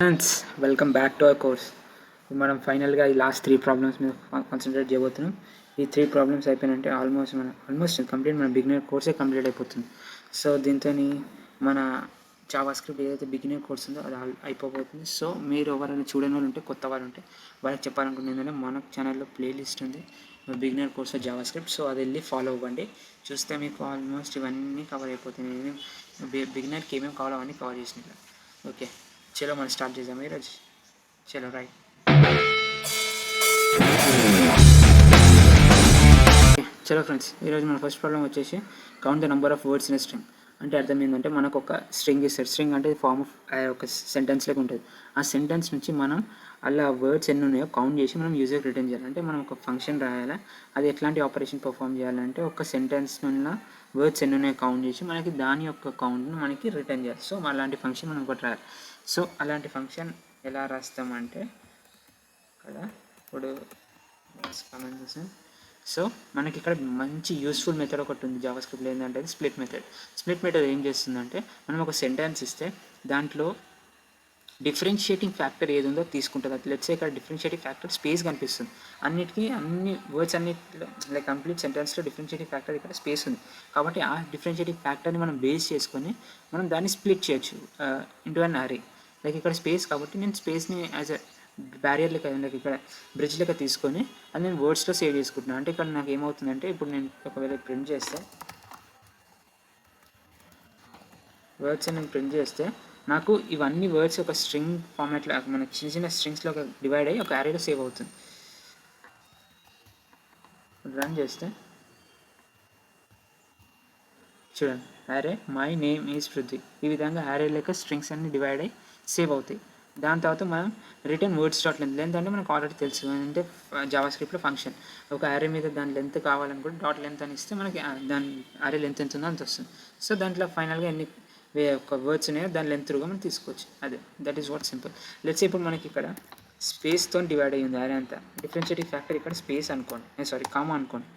Friends welcome back to our course. మనం ఫైనల్గా ఈ లాస్ట్ 3 ప్రాబ్లమ్స్ మీద కాన్సన్ట్రేట్ చేయబోతున్నాం. ఈ 3 ప్రాబ్లమ్స్ అయిపోయినంటే ఆల్మోస్ట్ కంప్లీట్ మన బిగినర్ కోర్సే కంప్లీట్ అయిపోతుంది. సో దీంతో మన జావా స్క్రిప్ట్ ఏదైతే బిగినర్ కోర్స్ ఉందో అది అయిపోబోతుంది. సో మీరు ఎవరైనా చూడని వాళ్ళు ఉంటే, కొత్త వాళ్ళు ఉంటే వాళ్ళకి చెప్పాలనుకుంటుంది ఏంటంటే మన ఛానల్లో ప్లేలిస్ట్ ఉంది beginner course Java script. So అది వెళ్ళి ఫాలో అవ్వండి. చూస్తే మీకు ఆల్మోస్ట్ ఇవన్నీ కవర్ అయిపోతున్నాయి. బిగినర్కి ఏమేమి కావాలో అవన్నీ కవర్ చేసినాయి. ఓకే, చలో మనం స్టార్ట్ చేద్దాం ఈరోజు. చలో రైట్. చలో ఫ్రెండ్స్, ఈరోజు మన ఫస్ట్ ప్రాబ్లం వచ్చేసి count the number of words in a string. అంటే అర్థం ఏంటంటే మనకు ఒక స్ట్రింగ్ ఇస్తారు. స్ట్రింగ్ అంటే ఫార్మ్ ఆఫ్ ఒక సెంటెన్స్ లాగా ఉంటుంది. ఆ సెంటెన్స్ నుంచి మనం అలా వర్డ్స్ ఎన్ని ఉన్నాయో కౌంట్ చేసి మనం యూజర్కి రిటర్న్ చేయాలి. అంటే మనం ఒక ఫంక్షన్ రాయాలి. అది ఎట్లాంటి ఆపరేషన్ పర్ఫామ్ చేయాలంటే ఒక సెంటెన్స్ ఉన్న వర్డ్స్ ఎన్ని ఉన్నాయో కౌంట్ చేసి మనకి దాని యొక్క కౌంట్ను మనకి రిటర్న్ చేయాలి. సో అలాంటి ఫంక్షన్ మనం ఒకటి రాయాలి. సో అలాంటి ఫంక్షన్ ఎలా రాస్తామంటే ఇక్కడ ఇప్పుడు కామెంట్ చేసాను. సో మనకి ఇక్కడ మంచి యూస్ఫుల్ మెథడ్ ఒకటి ఉంది జావా స్క్రిప్ట్లో. ఏంటంటే స్ప్లిట్ మెథడ్. స్ప్లిట్ మెథడ్ ఏం చేస్తుందంటే మనం ఒక సెంటెన్స్ ఇస్తే దాంట్లో డిఫరెన్షియేటింగ్ ఫ్యాక్టర్ ఏది ఉందో తీసుకుంటుంది. అది లెట్స్ ఇక్కడ డిఫరెన్షియేటింగ్ ఫ్యాక్టర్ స్పేస్ కనిపిస్తుంది. అన్ని వర్డ్స్ అన్నిట్లో లైక్ కంప్లీట్ సెంటెన్స్లో డిఫరెన్షియేటింగ్ ఫ్యాక్టర్ ఇక్కడ స్పేస్ ఉంది. కాబట్టి ఆ డిఫరెన్షియేటింగ్ ఫ్యాక్టర్ని మనం బేస్ చేసుకొని మనం దాన్ని స్ప్లిట్ చేయొచ్చు ఇంటూ అన్ అరే. లైక్ ఇక్కడ స్పేస్ కాబట్టి నేను స్పేస్ని యాజ్ ఎ బ్యారియర్ లెక్క, లైక్ ఇక్కడ బ్రిడ్జ్ లెక్క తీసుకొని అది నేను వర్డ్స్లో సేవ్ చేసుకుంటున్నాను. అంటే ఇక్కడ నాకు ఏమవుతుందంటే ఇప్పుడు నేను ఒకవేళ ప్రింట్ చేస్తే వర్డ్స్ నేను ప్రింట్ చేస్తే నాకు ఇవన్నీ వర్డ్స్ ఒక స్ట్రింగ్ ఫార్మాట్లో మన చిన్న చిన్న స్ట్రింగ్స్లో డివైడ్ అయ్యి ఒక యారేలో సేవ్ అవుతుంది. రన్ చేస్తే చూడండి, యారే మై నేమ్ ఈజ్ పృథ్వీ. ఈ విధంగా యారే లెక్క స్ట్రింగ్స్ అన్ని డివైడ్ అయ్యి సేవ్ అవుతాయి. దాని తర్వాత మనం రిటర్న్ వర్డ్స్ డాట్ లెంత్ అంటే మనకు ఆల్రెడీ తెలుసు. అంటే జావా స్క్రిప్ట్లో ఫంక్షన్ ఒక యారే మీద దాని లెంత్ కావాలనుకుంటే డాట్ లెంత్ అని ఇస్తే మనకి దాని యారే లెంత్ ఎంత ఉందో అంత వస్తుంది. సో దాంట్లో ఫైనల్గా ఎన్ని ఒక వర్డ్స్ ఉన్నాయో దాని లెంత్ త్రూగా మనం తీసుకోవచ్చు. అదే that is what simple. Let's ఇప్పుడు మనకి ఇక్కడ స్పేస్తో డివైడ్ అయ్యింది యారే అంతా. డిఫరెన్షియేటింగ్ ఫ్యాక్టర్ ఇక్కడ స్పేస్ అనుకోండి, సారీ కామా అనుకోండి.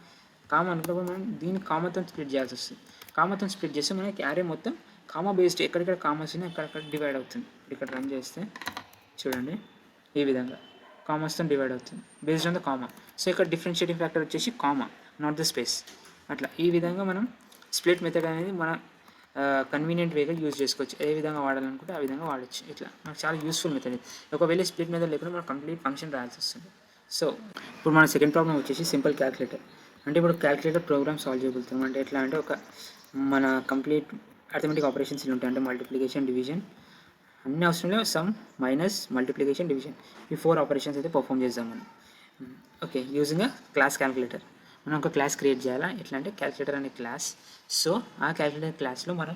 కామా అనుకున్నప్పుడు మనం దీన్ని కామాతో స్ప్లిట్ చేయాల్సి వస్తుంది. కామాతో స్ప్లిట్ చేస్తే మనకి యారే మొత్తం కామా బేస్డ్ ఎక్కడెక్కడ కామాస్ ఉన్నాయి అక్కడక్కడ డివైడ్ అవుతుంది. ఇక్కడ రన్ చేస్తే చూడండి ఈ విధంగా కామాస్తో డివైడ్ అవుతుంది based on the comma. So ఇక్కడ డిఫరెన్షియేటింగ్ ఫ్యాక్టర్ వచ్చేసి కామా, నాట్ ద స్పేస్. అట్లా ఈ విధంగా మనం స్ప్లిట్ మెథడ్ అనేది మన కన్వీనియంట్ వేగా యూజ్ చేసుకోవచ్చు. ఏ విధంగా వాడాలనుకుంటే ఆ విధంగా వాడచ్చు. ఇట్లా మనకు చాలా యూస్ఫుల్ మెథడ్. ఒకవేళ స్ప్లిట్ మెథడ్ లేకుండా మనం కంప్లీట్ ఫంక్షన్ రాయాల్సి వస్తుంది. సో ఇప్పుడు మన సెకండ్ ప్రాబ్లం వచ్చేసి సింపుల్ క్యాలిక్యులేటర్. అంటే ఇప్పుడు క్యాలిక్యులేటర్ ప్రోగ్రామ్ సాల్వ్ చేయగలుగుతాం. అంటే ఎట్లా అంటే ఒక మన కంప్లీట్ అర్థమెటిక్ ఆపరేషన్స్ ఉంటాయి. అంటే మల్టిప్లికేషన్, డివిజన్ అన్ని అవసరం లేవు. సమ్, మైనస్, మల్టిప్లికేషన్, డివిజన్ ఈ 4 ఆపరేషన్స్ అయితే పర్ఫామ్ చేద్దాం మనం. ఓకే, యూజింగ్ క్లాస్ క్యాలిక్యులేటర్ మనం ఒక క్లాస్ క్రియేట్ చేయాలా. ఎట్లా అంటే క్యాలిక్యులేటర్ అనే క్లాస్. సో ఆ క్యాలిక్యులేటర్ క్లాస్లో మనం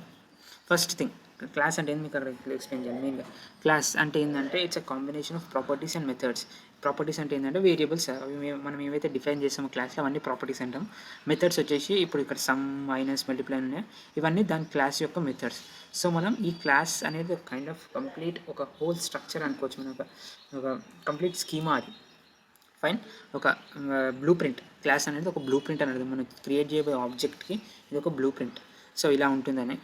ఫస్ట్ థింగ్ క్లాస్ అంటే ఏంది మీకు అక్కడ ఎక్స్ప్లెయిన్ చేయాలి. మెయిన్గా క్లాస్ అంటే ఏంటంటే it's a combination of properties and methods. Properties అంటే ఏంటంటే వేరియబుల్స్, అవి మనం ఏవైతే డిఫైన్ చేసామో క్లాస్లో అవన్నీ ప్రాపర్టీస్ అంటాం. మెథడ్స్ వచ్చేసి ఇప్పుడు ఇక్కడ సమ్, మైనస్, మల్టిప్లై ఉన్నాయి, ఇవన్నీ దాని క్లాస్ యొక్క మెథడ్స్. సో మనం ఈ క్లాస్ అనేది ఒక కైండ్ ఆఫ్ కంప్లీట్ ఒక హోల్ స్ట్రక్చర్ అనుకోవచ్చు. మనం ఒక కంప్లీట్ స్కీమా అది. ఫైన్, ఒక బ్లూ ప్రింట్. క్లాస్ అనేది ఒక బ్లూ ప్రింట్ అనేది మనం క్రియేట్ చేయబోయే ఆబ్జెక్ట్కి ఇది ఒక బ్లూ ప్రింట్. సో ఇలా ఉంటుందని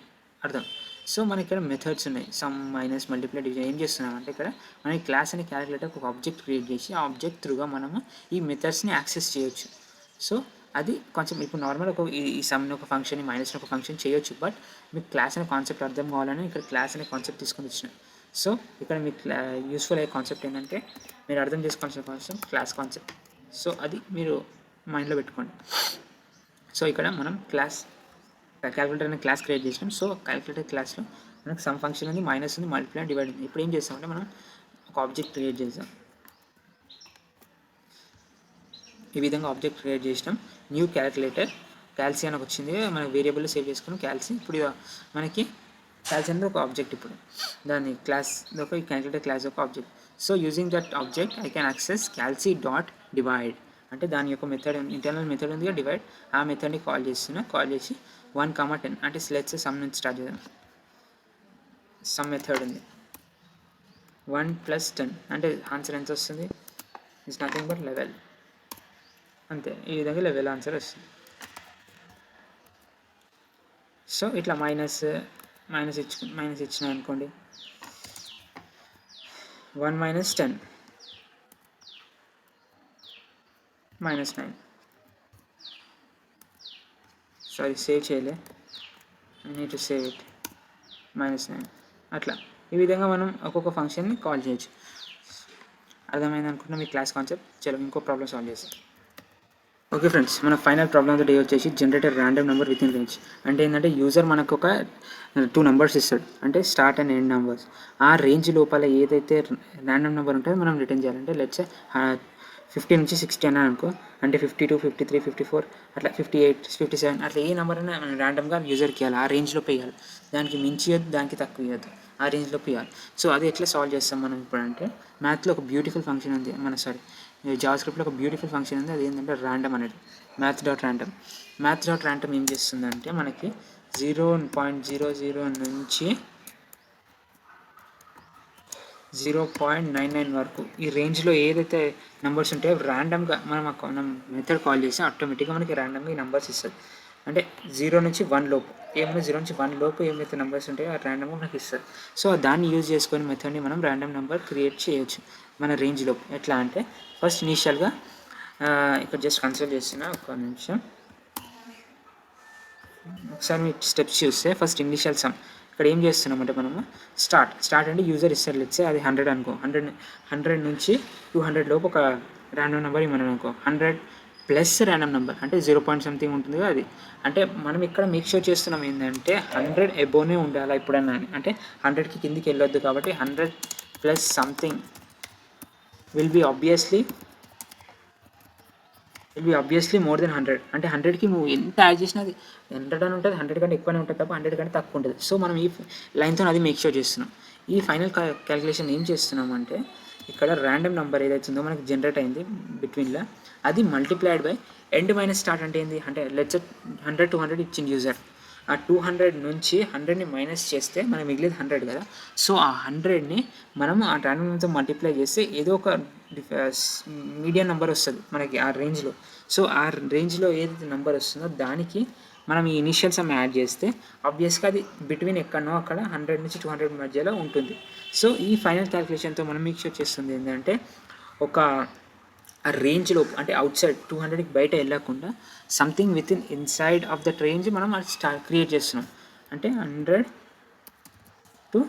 అర్థం. సో మనకి ఇక్కడ మెథడ్స్ ఉన్నాయి, సమ్, మైనస్, మల్టిప్లై, డివిజన్. ఏం చేస్తున్నాం అంటే ఇక్కడ మనకి క్లాస్ అనే క్యాలిక్యులేటర్ ఒక ఆబ్జెక్ట్ క్రియేట్ చేసి ఆ ఆబ్జెక్ట్ త్రూగా మనము ఈ మెథడ్స్ని యాక్సెస్ చేయొచ్చు. సో అది కొంచెం ఇప్పుడు నార్మల్ ఒక ఈ సమ్ని ఒక ఫంక్షన్, ఈ మైనస్ని ఒక ఫంక్షన్ చేయొచ్చు. బట్ మీకు క్లాస్ అనే కాన్సెప్ట్ అర్థం కావాలని ఇక్కడ క్లాస్ అనే కాన్సెప్ట్ తీసుకొని వచ్చినాం. సో ఇక్కడ మీకు యూస్ఫుల్ అయ్యే కాన్సెప్ట్ ఏంటంటే మీరు అర్థం చేసుకోవాల్సిన కాన్సెప్ట్ క్లాస్ కాన్సెప్ట్. సో అది మీరు మైండ్లో పెట్టుకోండి. సో ఇక్కడ మనం క్లాస్ క్యాలిక్యులేటర్ అనే క్లాస్ క్రియేట్ చేసినాం. సో క్యాలిక్యులేటర్ క్లాస్లో మనకు సమ్ ఫంక్షన్ ఉంది, మైనస్ ఉంది, మల్టిప్లై, డివైడ్ ఉంది. ఇప్పుడు ఏం చేస్తామంటే మనం ఒక ఆబ్జెక్ట్ క్రియేట్ చేద్దాం. ఈ విధంగా ఆబ్జెక్ట్ క్రియేట్ చేసినాం. న్యూ క్యాలిక్యులేటర్ క్యాల్సీ అని వచ్చింది, మనకి వేరియబుల్లో సేవ్ చేసుకున్నాం క్యాల్సీ. ఇప్పుడు మనకి క్యాల్సీ అనేది ఒక ఆబ్జెక్ట్. ఇప్పుడు దాని క్లాస్ ఒక ఈ క్యాలిక్యులేటర్ క్లాస్ ఒక object. So using that object I can access క్యాల్సీ dot divide. అంటే దాని యొక్క మెథడ్, ఇంటర్నల్ మెథడ్ ఉంది డివైడ్. ఆ మెథడ్ని కాల్ చేసి 1, 10 అంటే లెట్స్ సమ్ నుంచి స్టార్ట్ చేద్దాం. సమ్ మెథడ్ ఉంది 1 + 10 అంటే ఆన్సర్ ఎంత వస్తుంది? It's nothing but 11. అంతే, ఈ విధంగా 11 ఆన్సర్ వస్తుంది. సో ఇట్లా మైనస్ ఇచ్చిన అనుకోండి, 1 minus 10 minus 9. సారీ సేవ్ చేయలే, I need to save it. -9 అట్లా. ఈ విధంగా మనం ఒక్కొక్క ఫంక్షన్ని కాల్ చేయొచ్చు. అర్థమైంది అనుకుంటున్నా మీ క్లాస్ కాన్సెప్ట్. చలో ఇంకో ప్రాబ్లమ్ సాల్వ్ చేస్తాం. ఓకే ఫ్రెండ్స్, మన ఫైనల్ ప్రాబ్లమ్ డే వచ్చేసి generator random number with in range. అంటే ఏంటంటే యూజర్ మనకు ఒక 2 నెంబర్స్ ఇస్తాడు, అంటే స్టార్ట్ అండ్ ఎండ్ నెంబర్స్. ఆ రేంజ్ లోపల ఏదైతే ర్యాండమ్ నెంబర్ ఉంటుందో మనం రిటర్న్ చేయాలంటే లెట్స్ 50 నుంచి 60 అని అనుకో, అంటే 52, 53, 54 అట్లా 58, 57 అట్లా ఏ నెంబర్ అయినా మనం ర్యాండమ్గా యూజర్కి ఇవ్వాలి, ఆ రేంజ్లో ఇవ్వాలి. దానికి మించి ఇవ్వద్దు, దానికి తక్కువ ఇవ్వద్దు, ఆ రేంజ్లో ఇవ్వాలి. సో అది ఎట్లా సాల్వ్ చేస్తాం మనం ఇప్పుడు అంటే, మ్యాథ్లో ఒక బ్యూటిఫుల్ ఫంక్షన్ ఉంది, జావాస్క్రిప్ట్లో ఒక బ్యూటిఫుల్ ఫంక్షన్ ఉంది, అది ఏంటంటే ర్యాండమ్ అనేది. మ్యాథ్స్ డాట్ ర్యాండమ్ ఏం చేస్తుందంటే మనకి 0.00 నుంచి 0.99 వరకు ఈ రేంజ్లో ఏదైతే నెంబర్స్ ఉంటాయో ర్యాండమ్గా మనం మెథడ్ కాల్ చేసి ఆటోమేటిక్గా మనకి ర్యాండమ్గా ఈ నెంబర్స్ ఇస్తుంది. అంటే 0 నుంచి 1 లోపు ఏమైనా 0 నుంచి 1 లోపు ఏమైతే నెంబర్స్ ఉంటాయో ఆ ర్యాండమ్గా మనకి ఇస్తుంది. సో దాన్ని యూజ్ చేసుకొని మెథడ్ని మనం ర్యాండమ్ నెంబర్ క్రియేట్ చేయొచ్చు మన రేంజ్లో. ఎట్లా అంటే ఫస్ట్ ఇనీషియల్గా ఇక్కడ జస్ట్ కన్సిడర్ చేస్తున్నా, ఒక నిమిషం. ఒకసారి మీ స్టెప్స్ చూస్తే ఫస్ట్ ఇనిషియల్ సమ్ ఇక్కడ ఏం చేస్తున్నామంటే మనము స్టార్ట్ అంటే యూజర్ ఇస్తారు, లెట్సే అది 100 అనుకో, 100 నుంచి 200 లోపు ఒక ర్యాండమ్ నెంబర్ ఇవ్వమని అనుకో, 100 ప్లస్ ర్యాండమ్ నెంబర్ అంటే 0 పాయింట్ సంథింగ్ ఉంటుంది కదా అది. అంటే మనం ఇక్కడ మేక్ షూర్ చేస్తున్నాం ఏంటంటే 100 ఎబోనే ఉండాలి ఎప్పుడైనా అని, అంటే 100కి కిందికి వెళ్ళొద్దు. కాబట్టి 100 plus something will be obviously more than 100. అంటే 100కి నువ్వు ఎంత యాడ్ చేసినా అది 100 అని ఉంటుంది, 100 కంటే ఎక్కువనే ఉంటుంది తప్ప 100 కంటే తక్కువ ఉంటుంది. సో మనం ఈ లైన్తో అది మేక్ షూర్ చేస్తున్నాం. ఈ ఫైనల్ క్యాలిక్యులేషన్ ఏం చేస్తున్నామంటే ఇక్కడ ర్యాండమ్ నెంబర్ ఏదైతే ఉందో మనకి జనరేట్ అయింది బిట్వీన్లో, అది multiplied by end minus start. అంటే ఏంది అంటే లెట్స్ 100 200 ఇచ్చింది యూజర్, ఆ 200 నుంచి 100ని మైనస్ చేస్తే మనకి మిగిలేదు 100 కదా. సో ఆ 100ని మనం ఆ ర్యాండమ్ నెంబర్తో మల్టిప్లై చేస్తే ఏదో ఒక మీడియం నెంబర్ వస్తుంది మనకి ఆ రేంజ్లో. సో ఆ రేంజ్లో ఏదైతే నెంబర్ వస్తుందో దానికి మనం ఈ ఇనిషియల్ సమ్ యాడ్ చేస్తే ఆబ్వియస్గా అది బిట్వీన్ ఎక్కడనో అక్కడ 100 నుంచి 200 మధ్యలో ఉంటుంది. సో ఈ ఫైనల్ క్యాలిక్యులేషన్తో మనం మేక్ షూర్ చేస్తుంది ఏంటంటే ఒక ఆ రేంజ్లో అంటే అవుట్ సైడ్ 200కి బయట వెళ్ళకుండా something with inside of that range మనం క్రియేట్ చేస్తున్నాం. అంటే 100 to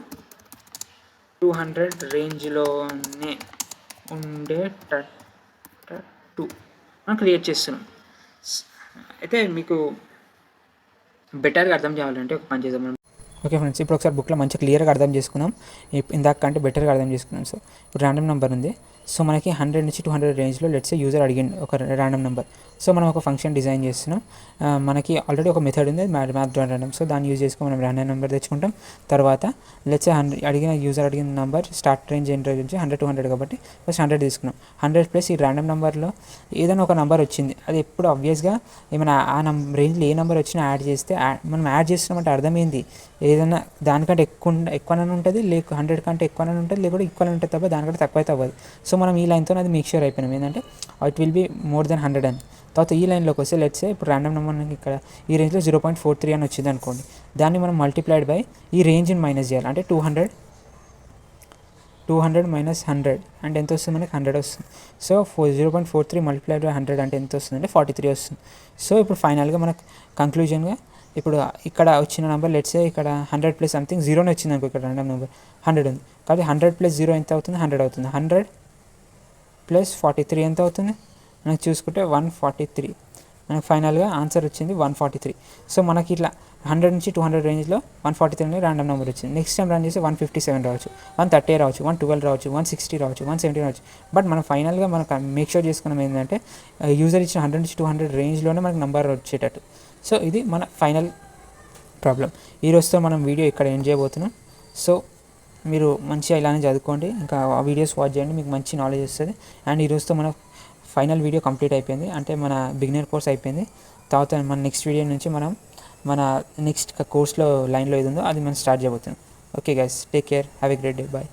200 రేంజ్లోనే ఉండేటట్టు మనం క్రియేట్ చేస్తున్నాం. అయితే మీకు బెటర్గా అర్థం చేయాలంటే ఒక పని చేద్దాం మనం. ఓకే ఫ్రెండ్స్, ఇప్పుడు ఒకసారి బుక్లో మంచిగా క్లియర్గా అర్థం చేసుకున్నాం, ఇందాక కంటే బెటర్గా అర్థం చేసుకున్నాం. సో ఇప్పుడు ర్యాండమ్ నెంబర్ ఉంది. సో మనకి 100 నుంచి 200 రేంజ్లో లెట్స్ యూజర్ అడిగింది ఒక ర్యాండమ్ నెంబర్. సో మనం ఒక ఫంక్షన్ డిజైన్ చేస్తున్నాం. మనకి ఆల్రెడీ ఒక మెథడ్ ఉంది మ్యాథ్ డాట్ ర్యాండమ్. సో దాన్ని యూజ్ చేసుకొని మనం ర్యాండమ్ నెంబర్ తెచ్చుకుంటాం. తర్వాత లెట్స్ యూజర్ అడిగిన number start range end range నుంచి 100 to 100 కాబట్టి ఫస్ట్ 100 తీసుకున్నాం. 100 ప్లస్ ఈ ర్యాండమ్ నెంబర్లో ఏదైనా ఒక నెంబర్ వచ్చింది, అది ఎప్పుడు ఆబ్వియస్గా ఏమైనా ఆ రేంజ్లో ఏ నెంబర్ వచ్చినా యాడ్ చేస్తే మనం యాడ్ చేస్తున్నామంటే అర్థం ఏంది, ఏదైనా దానికంటే ఎక్కువనే ఉంటుంది, లేక 100 కంటే ఎక్కువనే ఉంటుంది, లేకపోతే ఈక్వల్ ఉంటుంది తప్ప దానికంటే తక్కువ అయితే అవ్వదు. సో మనం ఈ లైన్తో అది మేక్ షూర్ అయిపోయినాం ఏంటంటే it will be more than 100 అని. తర్వాత ఈ లైన్లోకి వస్తే లెట్సే ఇప్పుడు ర్యాండమ్ నెంబర్ ఇక్కడ ఈ రేంజ్లో 0.43 అని వచ్చింది అనుకోండి. దాన్ని మనం మల్టిప్లైడ్ బై ఈ రేంజ్ని మైనస్ చేయాలి. అంటే 200 మైనస్ 100 అంటే ఎంత వస్తుంది మనకి 100 వస్తుంది. సో 0.43 మల్టిప్లైడ్ బై 100 అంటే ఎంత వస్తుంది అంటే 43 వస్తుంది. సో ఇప్పుడు ఫైనల్గా మనకు కంక్లూజన్గా ఇప్పుడు ఇక్కడ వచ్చిన నెంబర్ లెట్సే ఇక్కడ 100 ప్లస్ సంథింగ్ 0 వచ్చింది అనుకో, ఇక్కడ ర్యాండమ్ నెంబర్ 100 ఉంది కాబట్టి 100 ప్లస్ 0 ఎంత అవుతుంది 100 అవుతుంది. 100 ప్లస్ 43 ఎంత అవుతుంది మనకు చూసుకుంటే 143. మనకు ఫైనల్గా ఆన్సర్ వచ్చింది 143. సో మనకి ఇట్లా 100 నుంచి 200 రేంజ్లో 143 అనే ర్యాండమ్ నెంబర్ వచ్చింది. నెక్స్ట్ టైం రన్ చేస్తే 157 రావచ్చు, 130 రావచ్చు, 112 రావచ్చు, 160 రావచ్చు, 170 రావచ్చు. బట్ మనం ఫైనల్గా మనకు మేక్ షూర్ చేసుకున్నాం ఏంటంటే యూజర్ ఇచ్చిన 100 నుంచి 200 రేంజ్లోనే మనకు నెంబర్ వచ్చేటట్టు. సో ఇది మన ఫైనల్ ప్రాబ్లం. ఈరోజుతో మనం వీడియో ఇక్కడ ఎండ్ చేయబోతున్నాం. సో మీరు మంచిగా ఇలానే చదువుకోండి, ఇంకా ఆ వీడియోస్ వాచ్ చేయండి, మీకు మంచి నాలెడ్జ్ వస్తుంది. అండ్ ఈరోజుతో మన ఫైనల్ వీడియో కంప్లీట్ అయిపోయింది, అంటే మన బిగినర్ కోర్స్ అయిపోయింది. తర్వాత మన నెక్స్ట్ వీడియో నుంచి మనం మన నెక్స్ట్ కోర్స్లో లైన్లో ఏది ఉందో అది మనం స్టార్ట్ చేయబోతున్నాం. Okay guys, take care, have a great day, bye.